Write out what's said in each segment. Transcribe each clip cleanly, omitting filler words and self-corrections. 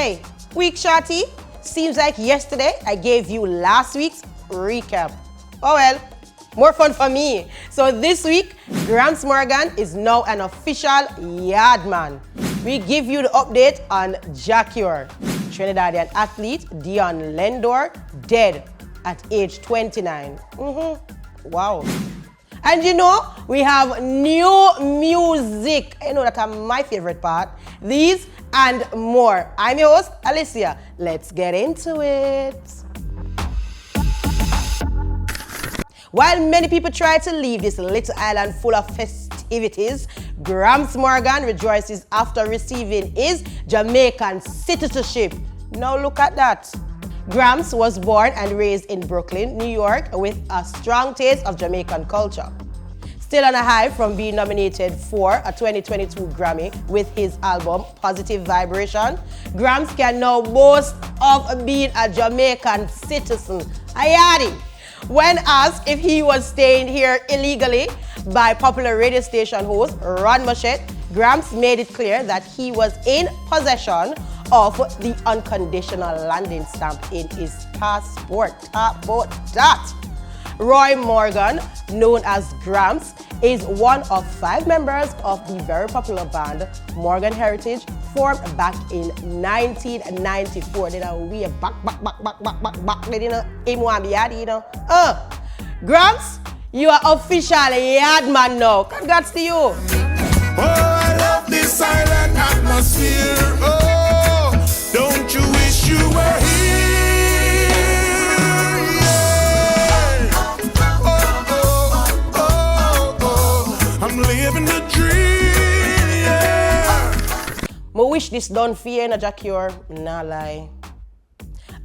Hey, week shorty. Seems like yesterday I gave you last week's recap. Oh well, more fun for me. So this week, Gramps Morgan is now an official Yardman. We give you the update on Jacure, Trinidadian athlete Dion Lendor, dead at age 29. Wow. And you know, we have new music. You know that's my favorite part. These and more. I'm your host, Alicia. Let's get into it. While many people try to leave this little island full of festivities, Gramps Morgan rejoices after receiving his Jamaican citizenship. Now look at that. Gramps was born and raised in Brooklyn, New York, with a strong taste of Jamaican culture. Still on a high from being nominated for a 2022 Grammy with his album Positive Vibration, Gramps can now boast of being a Jamaican citizen. Ayadi. When asked if he was staying here illegally by popular radio station host Ron Machette, Gramps made it clear that he was in possession of the unconditional landing stamp in his passport. Talk about that. Roy Morgan, known as Gramps, is one of 5 members of the very popular band Morgan Heritage, formed back in 1994. Then we are back. Then you know, Gramps, you are official Yardman now. Congrats to you. Oh, I love this silent atmosphere. Oh, don't you wish you were here? Yeah. Oh, I'm living the dream. Yeah. I wish this done for you, Jacure. Nah lie.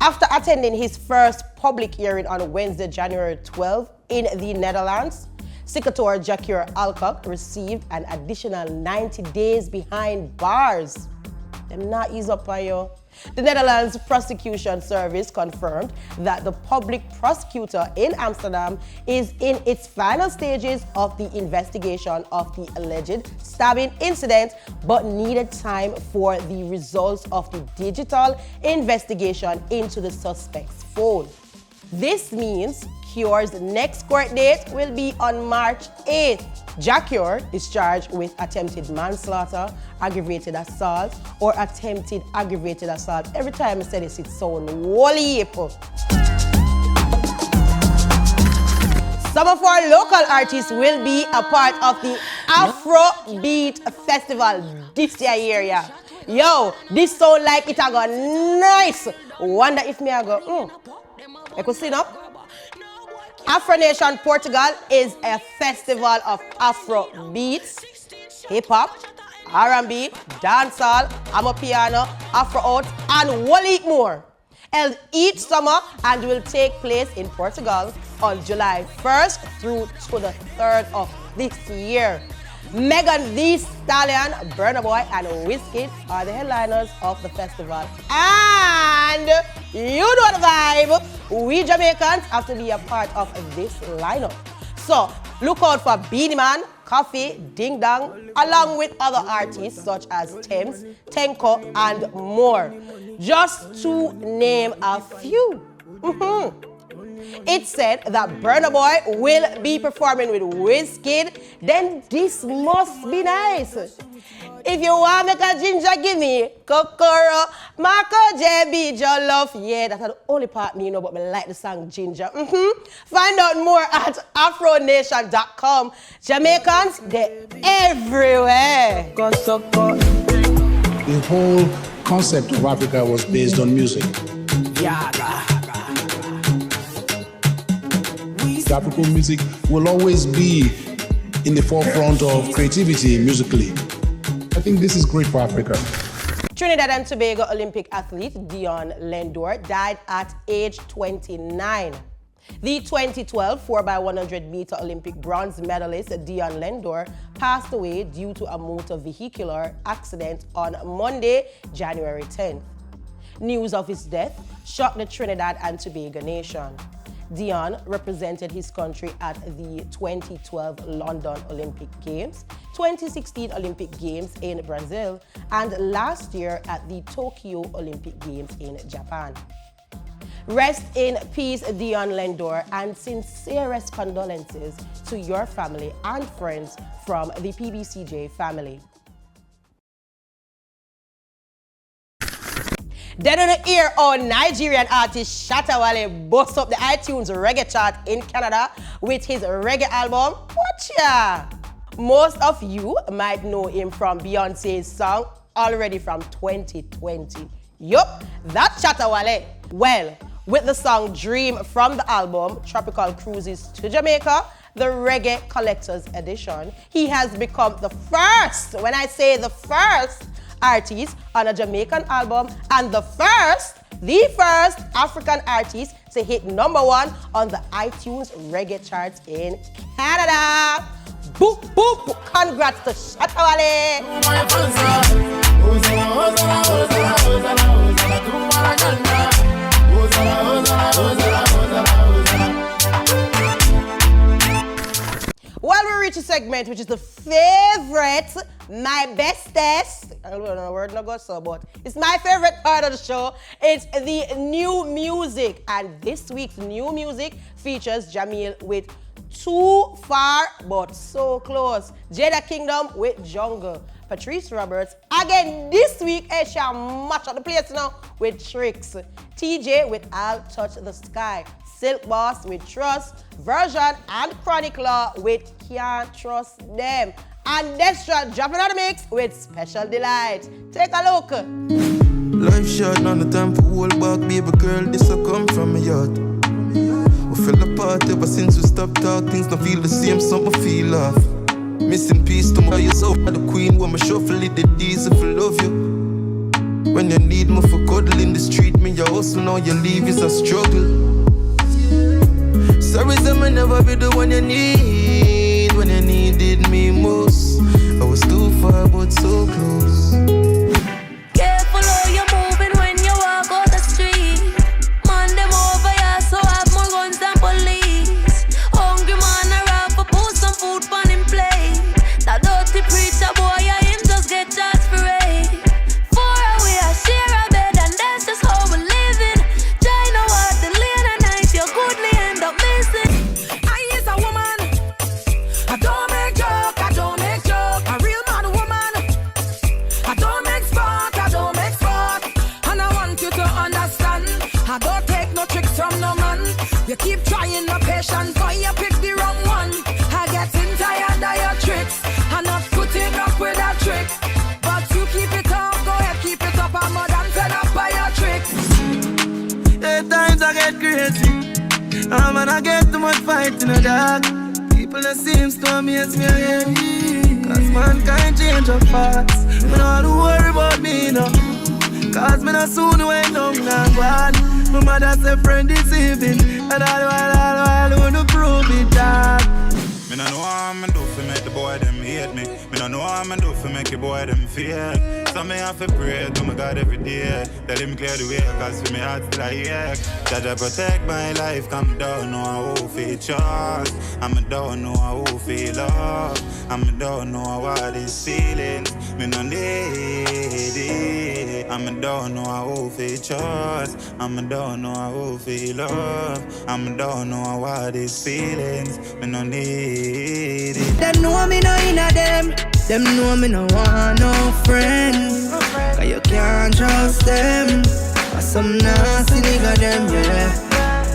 After attending his first public hearing on Wednesday, January 12th in the Netherlands, Secator Jacure Alcock received an additional 90 days behind bars. Them not ease up on you. The Netherlands Prosecution Service confirmed that the public prosecutor in Amsterdam is in its final stages of the investigation of the alleged stabbing incident, but needed time for the results of the digital investigation into the suspect's phone. This means Cure's next court date will be on March 8th. Jacure is charged with attempted manslaughter, aggravated assault, or attempted aggravated assault. Every time I say this, it sounds wally. Some of our local artists will be a part of the Afrobeat Festival this year. Yo, this sound like it a go nice. Wonder if me a go, I could see now. Afro Nation Portugal is a festival of Afro beats, hip-hop, R&B, dancehall, amapiano, Afro out, and whole heap more. Held each summer and will take place in Portugal on July 1st through to the 3rd of this year. Megan Thee Stallion, Burna Boy, and Wizkid are the headliners of the festival. And you know the vibe. We Jamaicans have to be a part of this lineup. So look out for Beenie Man, Coffee, Ding Dong, along with other artists such as Thames, Tenko, and more. Just to name a few. It said that Burna Boy will be performing with Wizkid, then this must be nice. If you want to make a ginger, give me Kokoro, Marco JB, Jollof. Yeah, that's the only part me know, but I like the song Ginger. Find out more at afronation.com. Jamaicans, they're everywhere. The whole concept of Africa was based on music. African music will always be in the forefront of creativity musically. I think this is great for Africa. Trinidad and Tobago Olympic athlete Dion Lendor died at age 29. The 2012 4x100 meter Olympic bronze medalist Dion Lendor passed away due to a motor vehicular accident on Monday, January 10th. News of his death shocked the Trinidad and Tobago nation. Dion represented his country at the 2012 London Olympic Games, 2016 Olympic Games in Brazil, and last year at the Tokyo Olympic Games in Japan. Rest in peace, Dion Lendor, and sincerest condolences to your family and friends from the PBCJ family. Then on the ear, our Nigerian artist Shatta Wale busts up the iTunes reggae chart in Canada with his reggae album, Watcha. Most of you might know him from Beyonce's song, Already from 2020. Yup, that's Shatta Wale. Well, with the song Dream from the album, Tropical Cruises to Jamaica, the Reggae Collector's Edition, he has become the first, when I say the first, artist on a Jamaican album and the first African artist to hit #1 on the iTunes reggae charts in Canada. Boop, boop, congrats to Shatta Wale. Well, we reach a segment which is the favorite, my bestest. I don't know, word not go so, but it's my favorite part of the show. It's the new music, and this week's new music features Jamil with Too Far But So Close, Jada Kingdom with Jungle, Patrice Roberts again this week. She match up the place now with Tricks, TJ with I'll Touch the Sky, Silk Boss with Trust, Version and Chronicler with Can't Trust Them, and Destra dropping out the mix with Special Delight. Take a look. Life short, not the time for hold back, baby girl, this will come from my heart. We fell apart ever since we stopped talking, things don't feel the same, something feel off. Missing peace to my yourself, the queen, when my shuffle it, the diesel for love you. When you need me for cuddle in the street, me your hustle, now you leave is a struggle. Sorry, I never be the one you need when you needed me most. I was too far, but so close. Careful how you're moving when you walk out the street. Man, them over here, so have more guns than police. Hungry man, I rap for put some food on him plate. That dirty preacher boy, yeah, him just get charged for rape. Far away, I share a bed, and that's just how we living. Try know what the late at night, you goodly end up missing. I is a woman. I don't make joke, I don't make joke. A real man woman. I don't make sport, I don't make sport. And I want you to understand, I don't take no tricks from no man. You keep trying no patience, but you pick the wrong one. I getting tired of your tricks. I'm not putting up with that trick. But you keep it up, go ahead, keep it up. I'm more than fed up by your tricks. At times I get crazy, and I get too much fight in the dark. People that seems to amaze me again, cause mankind change up fast. Me not worry about me no, cause me not soon went down and gone. My mother said friend deceiving, and all while wanna prove it dog. Me no know how I'm do for make the boy them hate me. Me no know how I'm do for make the boy them fear. So me have to pray to my God every day. Tell him clear the way, cause for me heart still I ache. Jaja protect my life, come down, know how feel trust. I'm down, know how feel love. I'm down, know what these feelings. Me no need it. I'm down, know how feel trust. I'm down, know how feel love. I'm down, know what these feelings. Me no need it. Them know me no inna them. Them know me no want no friends. Cause you can't trust them. Cause some nasty nigga them, yeah.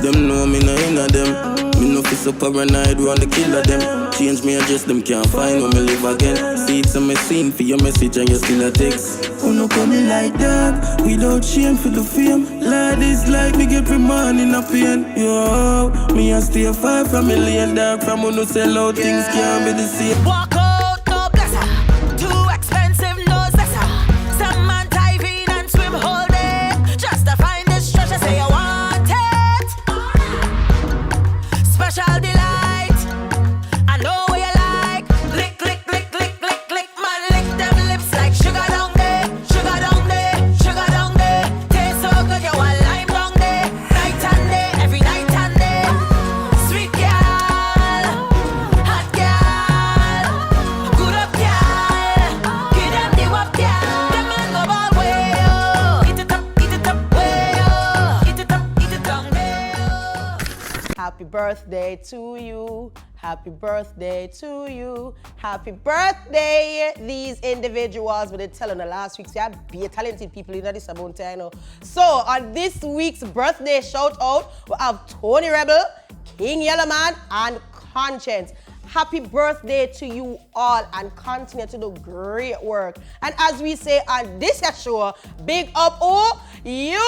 Them know me no inna them. Me no feel so paranoid, want to kill of them. Change me address, them can't find when me live again. See it's on my scene for your message and you still a text. Who no coming like that? Without shame for the fame. Ladies like me get every man in a pain. Yo, me a stay far from a lane dark. From who no sell out, things can't be the same. Walk out, no blesser. Too expensive, no zessa. Some man dive in and swim whole day just to find this treasure. Say you want it. Special delight. I know what you like. Lick, lick, lick, lick, lick, lick. Man, lick them lips like sugar down there. Sugar down there, sugar down there. Taste so good, you want lime down there. Night and day, every night and day. birthday to you. Happy birthday to you. Happy birthday, these individuals. But they telling the last week, so you have be talented people in this amount, you know. So on this week's birthday shout out, we have Tony Rebel, King Yellowman, and Conscience. Happy birthday to you all and continue to do great work. And as we say on this show, big up you.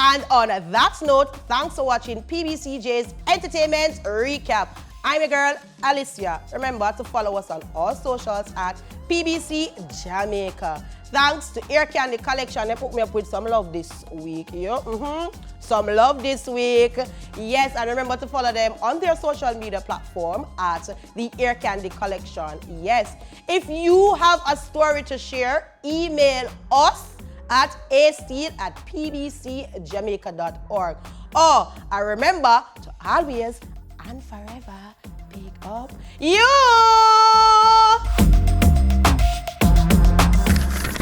And on that note, thanks for watching PBCJ's Entertainment Recap. I'm your girl, Alicia. Remember to follow us on all socials at PBC Jamaica. Thanks to Ear Candy Collection, they put me up with some love this week. Some love this week. Yes, and remember to follow them on their social media platform at the Ear Candy Collection. Yes, if you have a story to share, email us at asteel@pbcjamaica.org. And remember to always and forever pick up you.